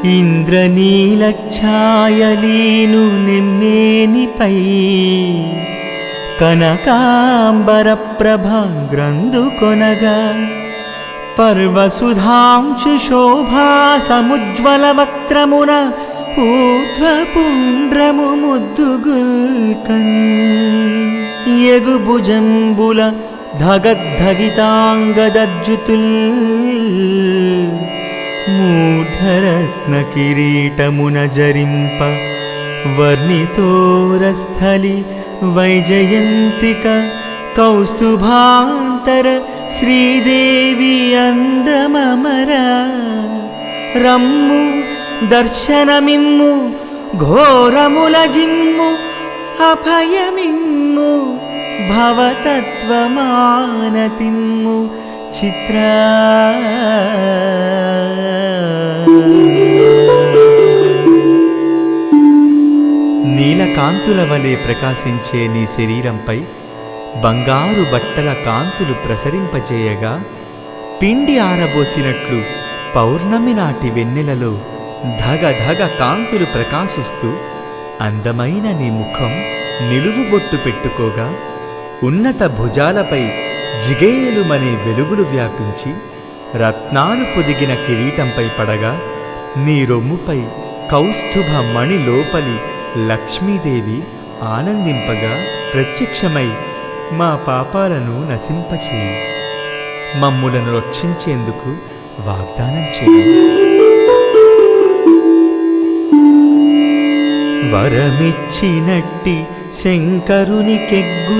ఇంద్రనీలఛాయలీను నెమ్మేనిపై కనకాంబర ప్రభాంగ్రందు కొనగా పర్వసుధాంశు శోభా సముజ్వల వక్త్రమున ఊర్ధ్వపుండ్రము ముద్దుగుల్కన్ ఎగుభుజంబుల ధగద్ధగితాంగదజ్జుతుల్ మూఢరత్న కిరీటమున జరింప వర్ణితోరస్థలి వైజయంతిక కౌస్తుభాంతర శ్రీదేవి అందమమర రమ్ము దర్శనమిమ్ము ఘోరముల జిమ్ము అభయమిమ్ము భవతత్వమానతిమ్ము చిత్రా నీలకాంతుల వలె ప్రకాశించే నీ శరీరంపై బంగారు బట్టల కాంతులు ప్రసరింపజేయగా పిండి ఆరబోసినట్లు పౌర్ణమి నాటి వెన్నెలలో ధగ ధగ కాంతులు ప్రకాశిస్తూ అందమైన నీ ముఖం నిలువుబొట్టు పెట్టుకోగా ఉన్నత భుజాలపై జిగేలుమనే వెలుగులు వ్యాపించి రత్నాలు పొదిగిన కిరీటంపై పడగా నీ రొమ్ముపై కౌస్తుభ మణి లోపలి లక్ష్మీదేవి ఆనందింపగా ప్రత్యక్షమై మా పాపాలను నశింపచేయి, మమ్ములను రక్షించేందుకు వాగ్దానం చేయి. వరమిచ్చినట్టి శంకరునికెగ్గు